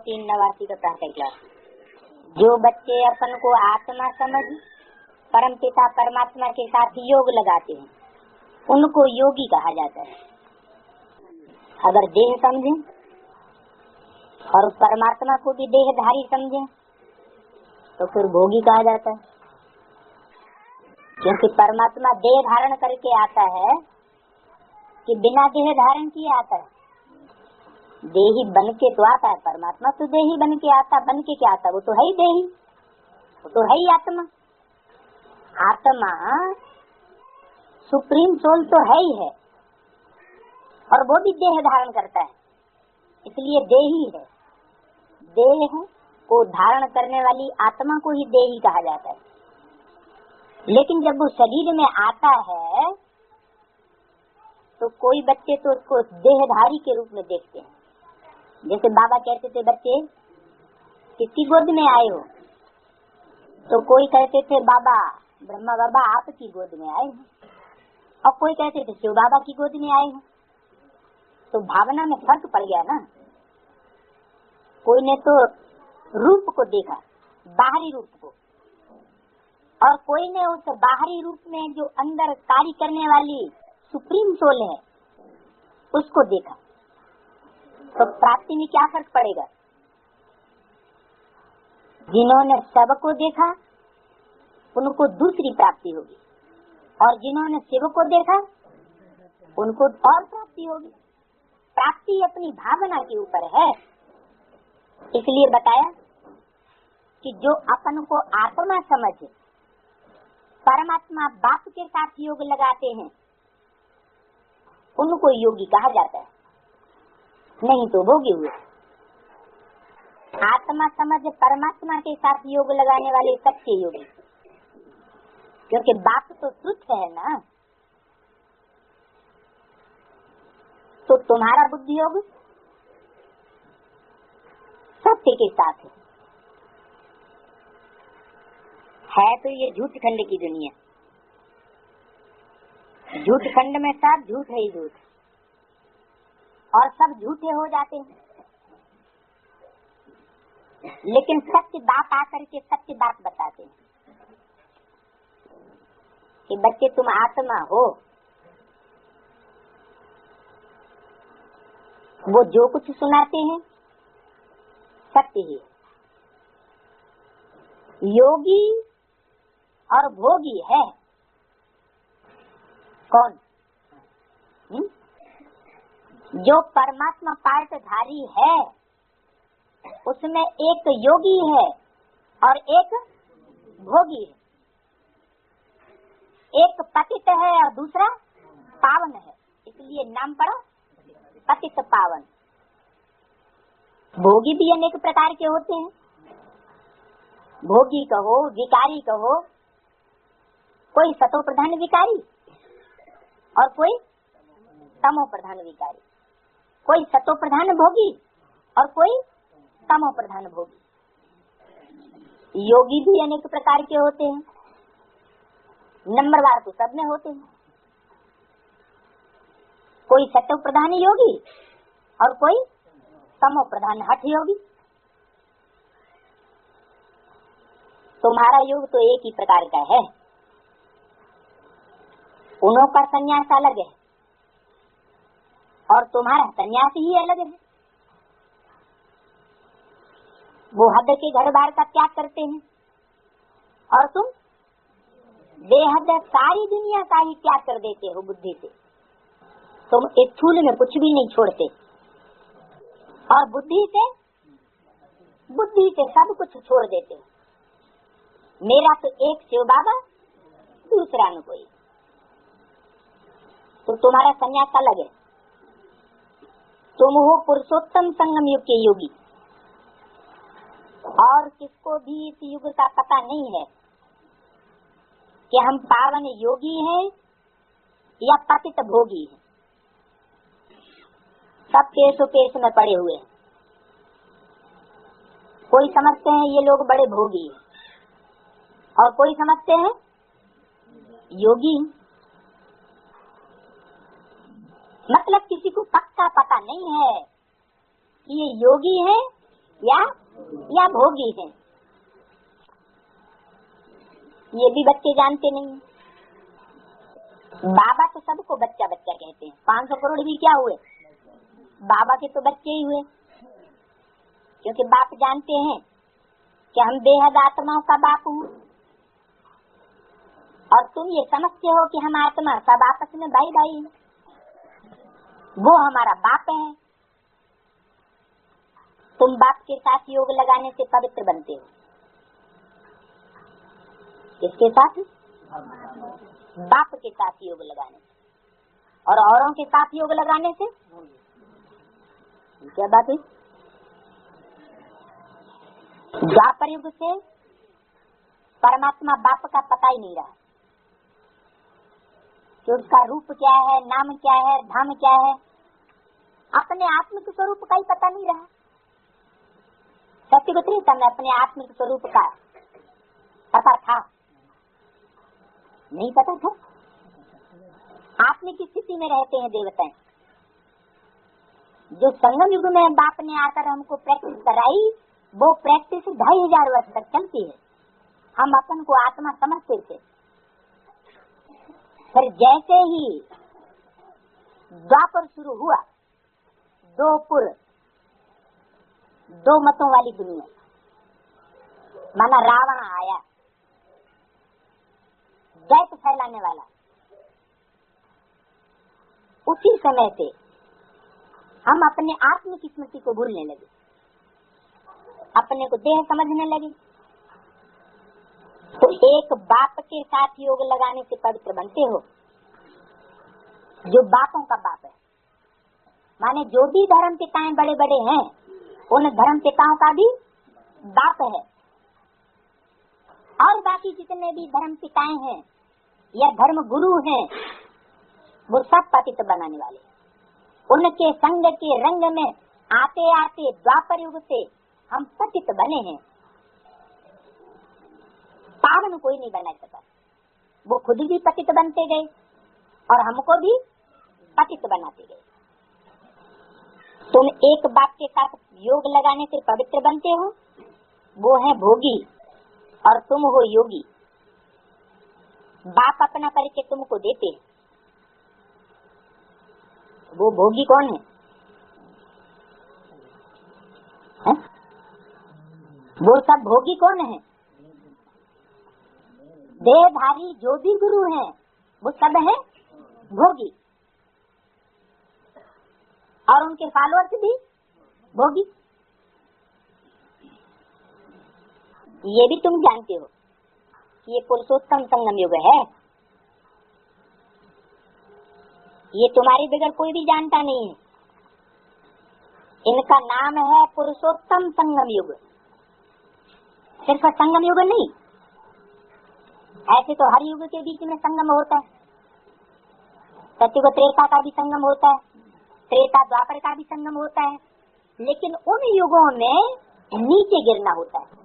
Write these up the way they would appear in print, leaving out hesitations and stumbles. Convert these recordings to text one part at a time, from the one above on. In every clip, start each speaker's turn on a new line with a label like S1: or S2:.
S1: 989 का प्रातः क्लास। जो बच्चे अपन को आत्मा समझ परम पिता परमात्मा के साथ योग लगाते हैं उनको योगी कहा जाता है। अगर देह समझे और परमात्मा को भी देहधारी समझे तो फिर भोगी कहा जाता है, क्योंकि परमात्मा देह धारण करके आता है कि बिना देह धारण किए आता है। देही बन के तो आता है, परमात्मा तो देही बन के आता, बन के क्या आता, वो तो है ही देही, वो तो है ही आत्मा। आत्मा सुप्रीम सोल तो है ही है और वो भी देह धारण करता है, इसलिए देही है। देह को धारण करने वाली आत्मा को ही देही कहा जाता है। लेकिन जब वो शरीर में आता है तो कोई बच्चे तो उसको देहधारी के रूप में देखते हैं। जैसे बाबा कहते थे, बच्चे किसकी गोद में आए हो? तो कोई कहते थे बाबा ब्रह्मा बाबा आपकी गोद में आए हैं, और कोई कहते थे शिव बाबा की गोद में आए हैं। तो भावना में फर्क पड़ गया ना। कोई ने तो रूप को देखा, बाहरी रूप को, और कोई ने उस बाहरी रूप में जो अंदर कार्य करने वाली सुप्रीम सोल है उसको देखा। तो प्राप्ति में क्या फर्क पड़ेगा? जिन्होंने सबको देखा उनको दूसरी प्राप्ति होगी, और जिन्होंने शिव को देखा उनको और प्राप्ति होगी। प्राप्ति अपनी भावना के ऊपर है। इसलिए बताया कि जो अपन को आत्मा समझ परमात्मा बाप के साथ योग लगाते हैं उनको योगी कहा जाता है, नहीं तो भोगी हुए। आत्मा समझ परमात्मा के साथ योग लगाने वाले सच्चे योगी, क्योंकि बाप तो तुच्छ है ना। तो तुम्हारा बुद्धि योग सत्य के साथ है तो ये झूठ खंड की दुनिया। झूठ खंड में सब झूठ है ही झूठ, और सब झूठे हो जाते हैं। लेकिन सत्य बात आकर के सत्य बात बताते हैं कि बच्चे तुम आत्मा हो। वो जो कुछ सुनाते हैं सत्य ही। योगी और भोगी है कौन? जो परमात्मा पार्टधारी है उसमें एक योगी है और एक भोगी है। एक पतित है और दूसरा पावन है, इसलिए नाम पड़ा पतित पावन। भोगी भी अनेक प्रकार के होते हैं। भोगी कहो, विकारी कहो, कोई सतो प्रधान विकारी और कोई तमो प्रधान विकारी, कोई सतो प्रधान भोगी और कोई तमो प्रधान भोगी। योगी भी अनेक प्रकार के होते हैं, नंबरवार तो सब में होते हैं। कोई सतो प्रधान योगी और कोई तमो प्रधान हठ योगी। तुम्हारा योग तो एक ही प्रकार का है, उन्हों का संन्यास अलग है और तुम्हारा संन्यास ही अलग है। वो हद के घर बार का त्याग करते हैं और तुम बेहद सारी दुनिया का ही त्याग कर देते हो बुद्धि से। तुम स्थूल में कुछ भी नहीं छोड़ते और बुद्धि से सब कुछ छोड़ देते हो। मेरा तो एक शिव बाबा, दूसरा न कोई। तो तुम्हारा संन्यास अलग है। तुम हो पुरुषोत्तम संगम युग के योगी, और किसको भी इस युग का पता नहीं है कि हम पावन योगी हैं या पतित भोगी हैं। सब पेशो पेश में पड़े हुए हैं। कोई समझते हैं ये लोग बड़े भोगी हैं और कोई समझते हैं योगी। मतलब किसी को पक्का पता नहीं है कि ये योगी है या भोगी हैं। ये भी बच्चे जानते नहीं। बाबा तो सबको बच्चा बच्चा कहते हैं। 500 करोड़ भी क्या हुए, बाबा के तो बच्चे ही हुए, क्योंकि बाप जानते हैं कि हम बेहद आत्माओं का बाप हूँ, और तुम ये समझते हो कि हम आत्मा सब आपस में भाई भाई हैं, वो हमारा बाप है। तुम बाप के साथ योग लगाने से पवित्र बनते हो। किसके साथ? बाप के साथ योग लगाने से। और औरों के साथ योग लगाने से क्या बात है? द्वापर युग से परमात्मा बाप का पता ही नहीं रहा कि उसका रूप क्या है, नाम क्या है, धाम क्या है, अपने आत्मिक स्वरूप का ही पता नहीं रहा। सत्य को त्रेता में अपने आत्मिक स्वरूप का पता था? नहीं पता था। आत्मिक स्थिति में रहते हैं देवताएं। जो संगम युग में बाप ने आकर हमको प्रैक्टिस कराई, वो प्रैक्टिस 2500 वर्ष तक चलती है। हम अपन को आत्मा समझते थे। फिर जैसे ही द्वापर शुरू हुआ, दो पुर दो मतों वाली दुनिया, माना रावण आया दैत फैलाने वाला, उसी समय से हम अपने आत्मिक स्मृति को भूलने लगे, अपने को देह समझने लगे। तो एक बाप के साथ योग लगाने से पवित्र बनते हो, जो बापों का बाप है। माने जो भी धर्म पिताएं बड़े बड़े हैं, उन धर्म पिताओं का भी बाप है। और बाकी जितने भी धर्म पिताएं हैं या धर्म गुरु हैं, वो सब पतित बनाने वाले। उनके संग के रंग में आते आते द्वापर युग से हम पतित बने हैं। पावन कोई नहीं बना सका। वो खुद भी पतित बनते गए और हमको भी पतित बनाते गए। तुम एक बाप के साथ योग लगाने से पवित्र बनते हो, वो है भोगी और तुम हो योगी। बाप अपना परिचय तुमको देते हैं। वो भोगी कौन है? वो सब भोगी कौन है? देहधारी जो भी गुरु हैं, वो सब है भोगी, और उनके फॉलोअर्स भी भोगी। ये भी तुम जानते हो कि ये पुरुषोत्तम संगम युग है। ये तुम्हारे बगैर कोई भी जानता नहीं है। इनका नाम है पुरुषोत्तम संगम युग। सिर्फ संगम युग नहीं, ऐसे तो हर युग के बीच में संगम होता है। सत्युग त्रेता का भी संगम होता है, त्रेता द्वापर का भी संगम होता है, लेकिन उन युगों में नीचे गिरना होता है।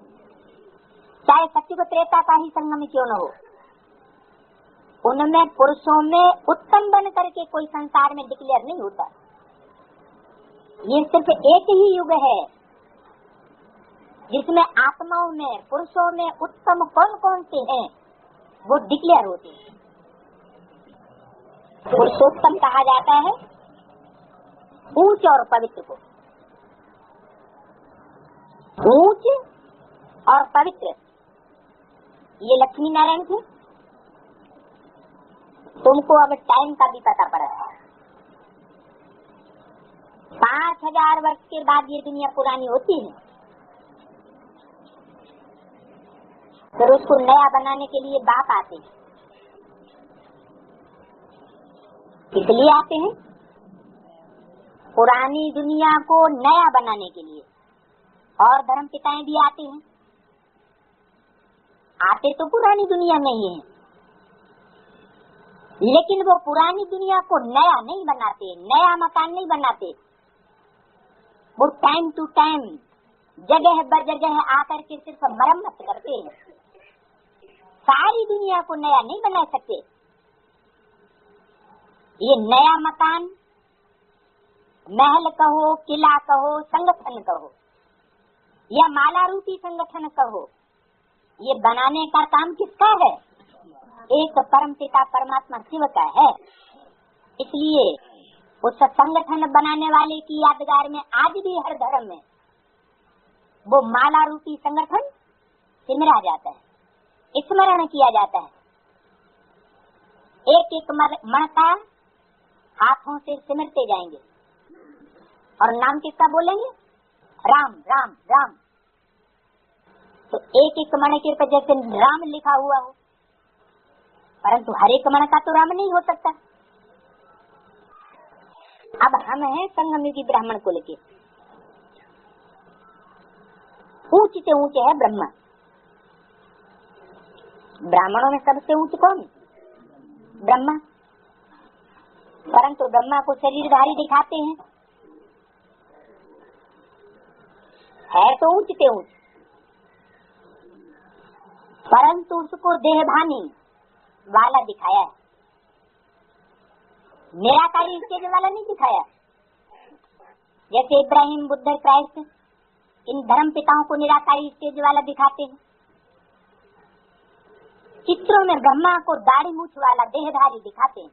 S1: चाहे सत्युग त्रेता का ही संगम क्यों न हो, उनमें पुरुषों में उत्तम बन करके कोई संसार में डिक्लेयर नहीं होता। ये सिर्फ एक ही युग है जिसमें आत्माओं में, पुरुषों में उत्तम कौन कौन से हैं, वो डिक्लेयर होते हैं। पुरुषोत्तम कहा जाता है ऊंच और पवित्र को। ऊंच और पवित्र ये लक्ष्मी नारायण थे। तुमको अब टाइम का भी पता पड़ा है। 5000 वर्ष के बाद ये दुनिया पुरानी होती है, फिर उसको नया बनाने के लिए बाप आते हैं। इसलिए आते हैं पुरानी दुनिया को नया बनाने के लिए, और धर्म पिताएं भी आते हैं। आते तो पुरानी दुनिया में ही है, लेकिन वो पुरानी दुनिया को नया नहीं बनाते, नया मकान नहीं बनाते। वो टाइम टू टाइम जगह बर जगह आकर के सिर्फ मरम्मत करते हैं। सारी दुनिया को नया नहीं बना सकते। ये नया मकान, महल कहो, किला कहो, संगठन कहो, या माला रूपी संगठन कहो, ये बनाने का काम किसका है? एक परम पिता परमात्मा शिव का है। इसलिए उस संगठन बनाने वाले की यादगार में आज भी हर धर्म में वो माला रूपी संगठन सिमरा जाता है, स्मरण किया जाता है। एक एक मणका हाथों से सिमरते जाएंगे और नाम किसका बोलेंगे? राम राम राम। तो एक एक मणके पर जैसे राम लिखा हुआ हो, परंतु हर एक मणका तो राम नहीं हो सकता। अब हम हैं संगमयुगी ब्राह्मण कुल के, ऊंच से ऊंचे है ब्रह्मा। ब्राह्मणों में सबसे ऊंच कौन? ब्रह्मा। परंतु ब्रह्मा को शरीरधारी दिखाते हैं, है तो ऊंच से ऊंच, परंतु उसको देहभानी वाला दिखाया है, निराकारी स्टेज वाला नहीं दिखाया। जैसे इब्राहिम, बुद्ध, क्राइस्ट, इन धर्म पिताओं को निराकारी स्टेज वाला दिखाते हैं। चित्रों में ब्रह्मा को दाढ़ी मूछ वाला देहधारी दिखाते हैं।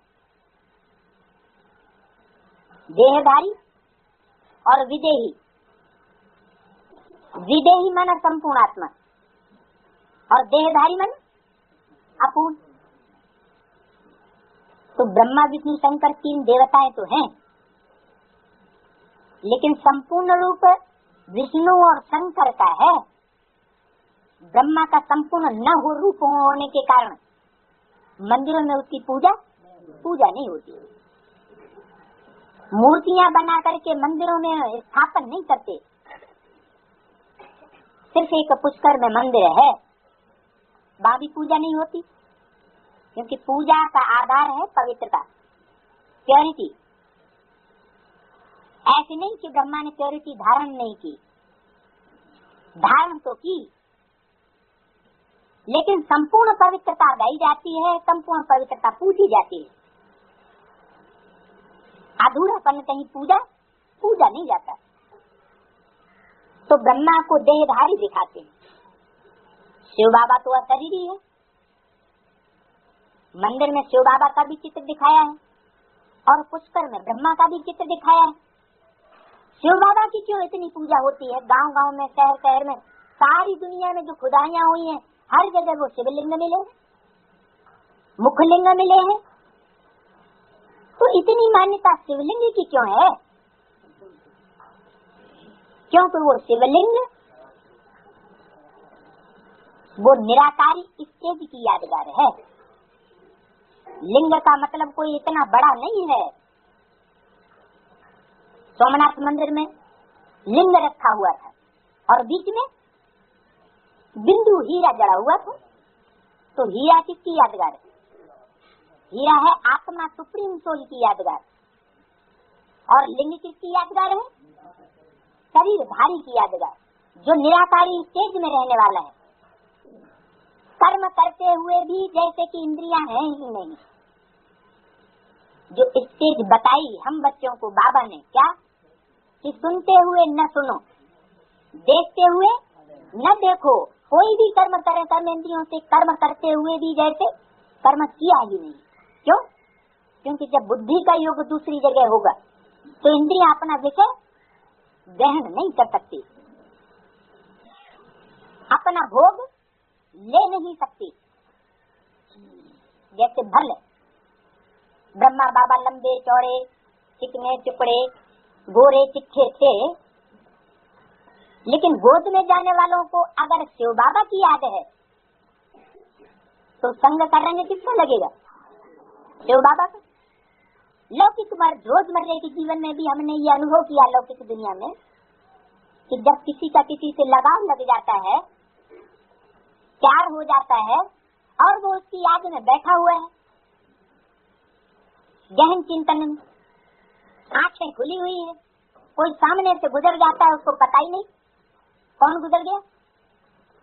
S1: देहधारी और विदेही, विदेही मन संपूर्ण आत्मा और देहधारी मन अपूर्ण। तो ब्रह्मा विष्णु शंकर तीन देवताएं तो हैं, लेकिन संपूर्ण रूप विष्णु और शंकर का है। ब्रह्मा का संपूर्ण न हो रूप होने के कारण मंदिरों में उसकी पूजा नहीं होती। मूर्तियां बना करके मंदिरों में स्थापन नहीं करते। सिर्फ एक पुष्कर में मंदिर है, वहां भी पूजा नहीं होती, क्योंकि पूजा का आधार है पवित्रता, प्योरिटी। ऐसे नहीं कि ब्रह्मा ने प्योरिटी धारण नहीं की, धारण तो की, लेकिन संपूर्ण पवित्रता गाई जाती है, संपूर्ण पवित्रता पूजी जाती है। अधूरापन कहीं पूजा नहीं जाता। तो ब्रह्मा को देहधारी दिखाते हैं। शिव बाबा तो अशरीरी है। मंदिर में शिव बाबा का भी चित्र दिखाया है और पुष्कर में ब्रह्मा का भी चित्र दिखाया है। शिव बाबा की क्यों इतनी पूजा होती है? गांव गांव में, शहर शहर में, सारी दुनिया में जो खुदाइयां हुई हैं, हर जगह वो शिवलिंग मिले, मुखलिंग मिले हैं। तो इतनी मान्यता शिवलिंग की क्यों है? क्योंकि वो शिवलिंग वो निराकारी स्टेज की यादगार है। लिंग का मतलब कोई इतना बड़ा नहीं है। सोमनाथ मंदिर में लिंग रखा हुआ था और बीच में बिंदु हीरा जड़ा हुआ था। तो हीरा किसकी यादगार है? हीरा है आत्मा, सुप्रीम सोल की यादगार। और लिंग किसकी यादगार है? शरीर धारी की यादगार, जो निराकारी स्टेज में रहने वाला है। कर्म करते हुए भी जैसे कि इंद्रियां हैं ही नहीं। जो स्टेज बताई हम बच्चों को बाबा ने, क्या कि सुनते हुए न सुनो, देखते हुए न देखो, कोई भी कर्म करे, कर्म इंद्रियों से कर्म करते हुए भी जैसे कर्म किया ही नहीं। क्यों? क्योंकि जब बुद्धि का योग दूसरी जगह होगा तो इंद्रियां अपना विषय ग्रहण नहीं कर सकती, अपना भोग ले नहीं सकती। जैसे भल ब्रह्मा बाबा लंबे चौड़े, चिकने चुपड़े, गोरे चिट्ठे थे, लेकिन गोद में जाने वालों को अगर शिव बाबा की याद है तो संग कर रहे किसका लगेगा? शिव बाबा का। लौकिक रोजमर्रे के जीवन में भी हमने ये अनुभव किया, लौकिक दुनिया में, कि जब किसी का किसी से लगाव लग जाता है, प्यार हो जाता है और वो उसकी याद में बैठा हुआ है, गहन चिंतन में, आंखें खुली हुई है, कोई सामने से गुजर जाता है, उसको पता ही नहीं कौन गुजर गया।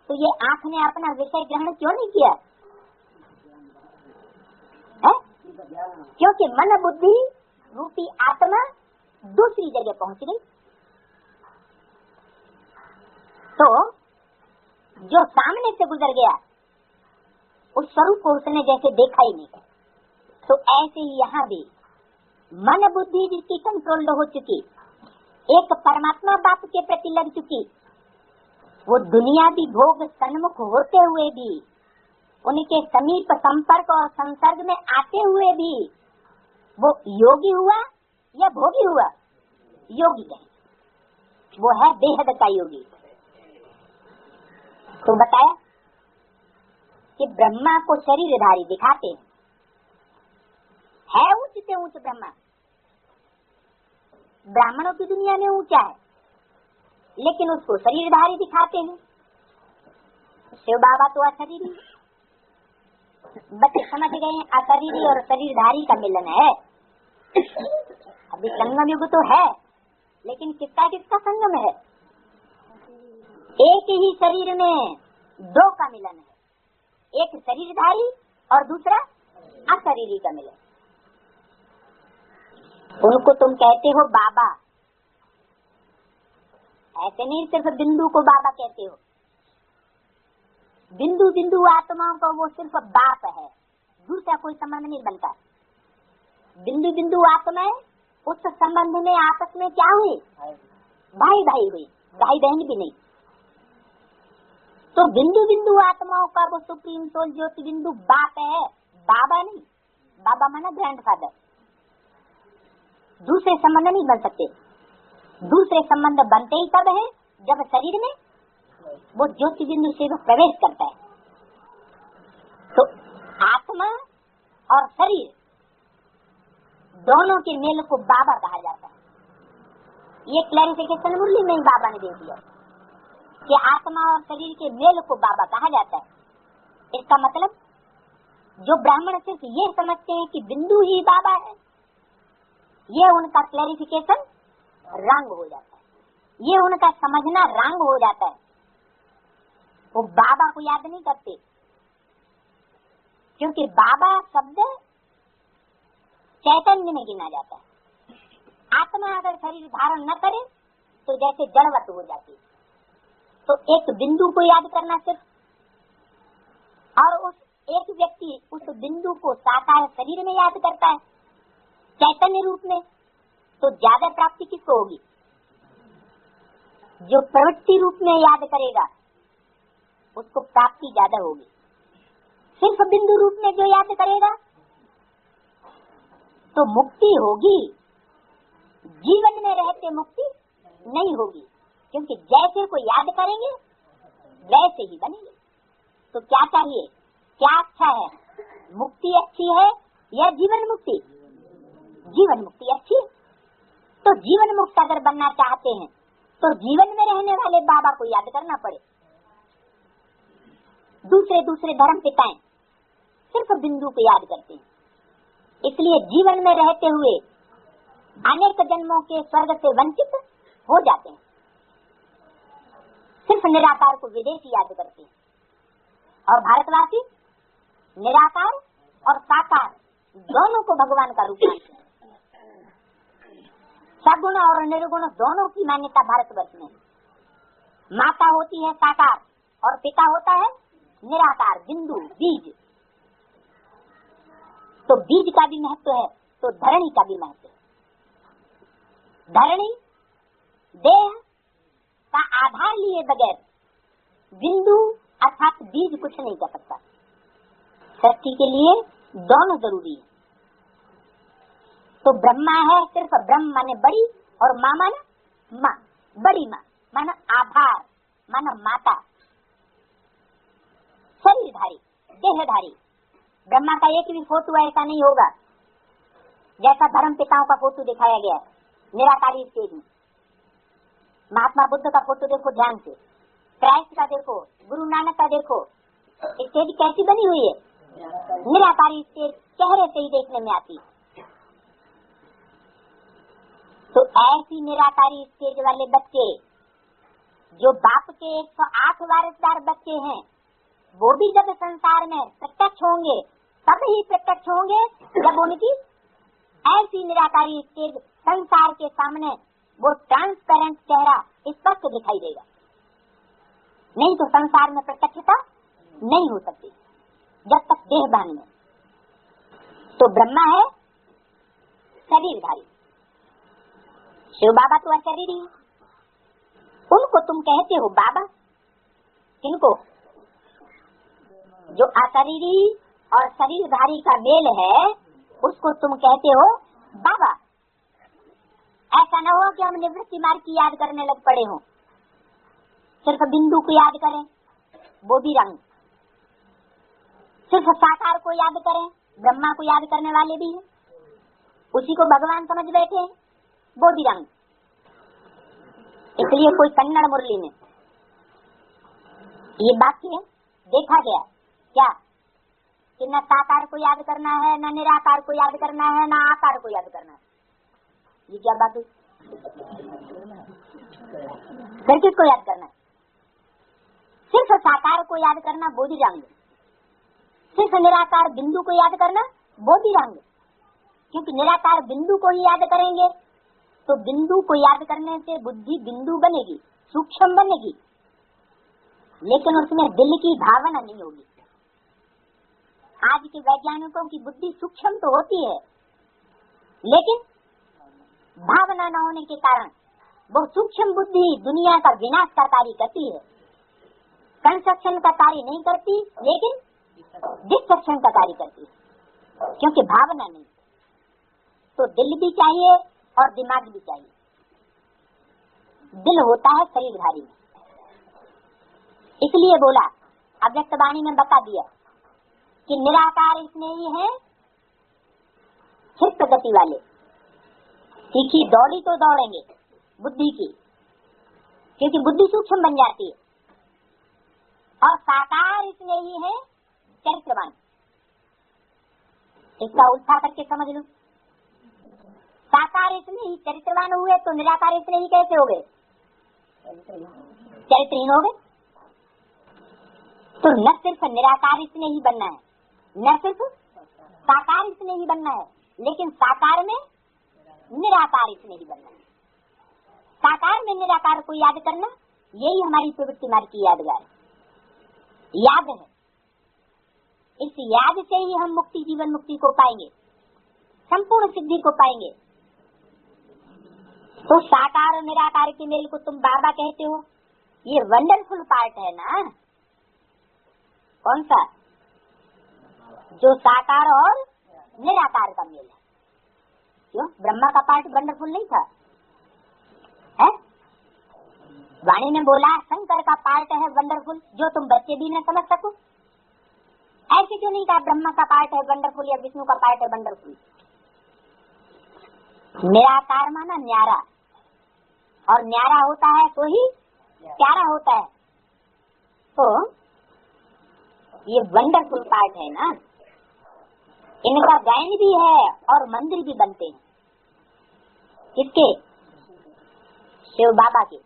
S1: तो ये आंख ने अपना विषय ग्रहण क्यों नहीं किया है? क्योंकि मन बुद्धि रूपी आत्मा दूसरी जगह पहुंच गई। तो जो सामने से गुजर गया उस स्वरूप को उसने जैसे देखा ही नहीं। तो ऐसे ही यहाँ भी मन बुद्धि जिसकी कंट्रोल्ड हो चुकी, एक परमात्मा बाप के प्रति लग चुकी, वो दुनियावी भोग सन्मुख होते हुए भी, उनके समीप संपर्क और संसर्ग में आते हुए भी वो योगी हुआ या भोगी हुआ? योगी है, वो है बेहद का योगी। तो बताया कि ब्रह्मा को शरीरधारी दिखाते हैं, है ऊंच से ऊंच ब्रह्मा, ब्राह्मणों की दुनिया में ऊंचा है, लेकिन उसको शरीरधारी दिखाते हैं। शिव बाबा तो अशरीरी, बच्चे समझ गए हैं अशरीरी और शरीरधारी का मिलन है। अभी संगम युग तो है, लेकिन किसका किसका संगम है? एक ही शरीर में दो का मिलन है, एक शरीरधारी और दूसरा अशरीरी का मिलन। उनको तुम कहते हो बाबा, ऐसे नहीं सिर्फ बिंदु को बाबा कहते हो, बिंदु बिंदु आत्माओं का वो सिर्फ बाप है, दूसरा कोई संबंध नहीं बनता। बिंदु बिंदु आत्माएं उस संबंध में आपस में क्या हुई? भाई भाई हुई, भाई बहन भी नहीं। तो बिंदु बिंदु आत्माओं का वो सुप्रीम सोल ज्योति बिंदु बाप है, बाबा नहीं। बाबा माना ग्रैंडफादर। दूसरे संबंध नहीं बन सकते। दूसरे संबंध बनते ही तब है जब शरीर में वो ज्योति बिंदु से वो प्रवेश करता है। तो आत्मा और शरीर दोनों के मेल को बाबा कहा जाता है। ये क्लैरिफिकेशन मुरली में ही बाबा ने दे दिया कि आत्मा और शरीर के मेल को बाबा कहा जाता है। इसका मतलब जो ब्राह्मण सिर्फ ये समझते हैं कि बिंदु ही बाबा है, ये उनका क्लैरिफिकेशन रंग हो जाता है, ये उनका समझना रंग हो जाता है। वो बाबा को याद नहीं करते, क्योंकि बाबा शब्द चैतन्य में गिना जाता है। आत्मा अगर शरीर धारण न करे तो जैसे जड़वत हो जाती। तो एक बिंदु को याद करना सिर्फ, और उस एक व्यक्ति उस बिंदु को साकार शरीर में याद करता है चैतन्य रूप में, तो ज्यादा प्राप्ति किसको होगी? जो प्रवृत्ति रूप में याद करेगा उसको प्राप्ति ज्यादा होगी। सिर्फ बिंदु रूप में जो याद करेगा तो मुक्ति होगी, जीवन में रहते मुक्ति नहीं होगी, क्योंकि जैसे को याद करेंगे वैसे ही बनेंगे। तो क्या चाहिए, क्या अच्छा है? मुक्ति अच्छी है या जीवन मुक्ति? जीवन मुक्ति अच्छी है। तो जीवन मुक्त अगर बनना चाहते हैं तो जीवन में रहने वाले बाबा को याद करना पड़े। दूसरे दूसरे धर्म पिताएं सिर्फ बिंदु को याद करते हैं, इसलिए जीवन में रहते हुए अनेक जन्मों के स्वर्ग से वंचित हो जाते हैं। सिर्फ निराकार को विदेशी याद करते हैं, और भारतवासी निराकार और साकार दोनों को भगवान का रूप मानते हैं। सगुण और निर्गुण दोनों की मान्यता भारतवर्ष में। माता होती है साकार और पिता होता है निराकार, बिंदु, बीज। तो बीज का भी महत्व है तो धरणी का भी महत्व है। धरणी देह का आधार लिए बगैर बिंदु अर्थात बीज कुछ नहीं कर सकता। सृष्टि के लिए दोनों जरूरी है। तो ब्रह्मा है सिर्फ ब्रह्म माने बड़ी, और माँ माना माँ, बड़ी माँ माना आधार, माना माता। शरीरधारी, देहधारी। ब्रह्मा का एक भी फोटो ऐसा नहीं होगा जैसा धर्म पिताओं का फोटो दिखाया गया है निराकारी स्टेज में। महात्मा बुद्ध का फोटो देखो ध्यान से, क्राइस्ट का देखो, गुरु नानक का देखो, स्टेज कैसी बनी हुई है? निराकारी स्टेज चेहरे से ही देखने में आती। तो ऐसी निराकारी स्टेज वाले बच्चे जो बाप के 108 वारिसदार बच्चे हैं, वो भी जब संसार में प्रत्यक्ष होंगे तब ही प्रत्यक्ष होंगे जब उनकी ऐसी निराकारी स्टेज संसार के सामने वो ट्रांसपेरेंट चेहरा स्पष्ट दिखाई देगा। नहीं तो संसार में प्रत्यक्षता नहीं हो सकती जब तक देहभान में। तो ब्रह्मा है शरीरधारी, शिव बाबा तो अशरीरी है। उनको तुम कहते हो बाबा, किनको? जो अशरीरी और शरीरधारी का मेल है उसको तुम कहते हो बाबा। ऐसा न हो कि हम निवृत्ति मार्ग की याद करने लग पड़े हो, सिर्फ बिंदु को याद करें वो भी रंग, सिर्फ साकार को याद करें ब्रह्मा को याद करने वाले भी हैं, उसी को भगवान समझ बैठे हैं वो भी रंग। इसलिए कोई कन्नड़ मुरली में ये वाक्य देखा गया क्या कि न साकार को याद करना है, न निराकार को याद करना है, न आकार को याद करना है। ये क्या बात है? फिर किसको याद करना है? सिर्फ साकार को याद करना वो भी रंग, सिर्फ निराकार बिंदु को याद करना वो भी रंग। क्योंकि निराकार बिंदु को ही याद करेंगे तो बिंदु को याद करने से बुद्धि बिंदु बनेगी, सूक्ष्म बनेगी, लेकिन उसमें दिल की भावना नहीं होगी। आज के वैज्ञानिकों की बुद्धि सूक्ष्म तो होती है, लेकिन भावना न होने के कारण वो सूक्ष्म बुद्धि दुनिया का विनाश का कार्य करती है। कंस्ट्रक्शन का कार्य नहीं करती, लेकिन डिस्ट्रक्शन का कार्य करती है, क्योंकि भावना नहीं। तो दिल भी चाहिए और दिमाग भी चाहिए। दिल होता है शरीरधारी में, इसलिए बोला अव्यक्त वाणी में बता दिया कि निराकार इसमें ही है क्षिप्त गति वाले, तीखी दौड़ी तो दौड़ेंगे बुद्धि की, क्योंकि बुद्धि सूक्ष्म बन जाती है। और साकार इसमें ही है चरित्रवान। इसका उल्टा करके समझ लो, साकार इसमें ही चरित्रवान हुए तो निराकार इसमें ही कैसे हो गए? चरित्रहीन हो गए। तो न सिर्फ निराकार इसमें ही बनना है, न सिर्फ साकार इसमें ही बनना है, लेकिन साकार में निराकार इसमें ही बनना है। साकार में निराकार को याद करना, यही हमारी प्रवृत्ति मार्ग की यादगार याद है। इस याद से ही हम मुक्ति, जीवन मुक्ति को पाएंगे, संपूर्ण सिद्धि को पाएंगे। तो साकार और निराकार के मेल को तुम बाबा कहते हो, ये वंडरफुल पार्ट है ना। कौन सा? जो साकार और निराकार का मेल है। क्यों? ब्रह्मा का पार्ट वंडरफुल नहीं था? है? वाणी ने बोला शंकर का पार्ट है वंडरफुल, जो तुम बच्चे भी न समझ सको। ऐसे क्यों नहीं कहा ब्रह्मा का पार्ट है वंडरफुल या विष्णु का पार्ट है वंडरफुल? निराकार माना न्यारा, और न्यारा होता है तो ही प्यारा होता है। तो ये वंडरफुल पार्ट है ना, इनका गायन भी है और मंदिर भी बनते हैं। किसके? शिव बाबा के।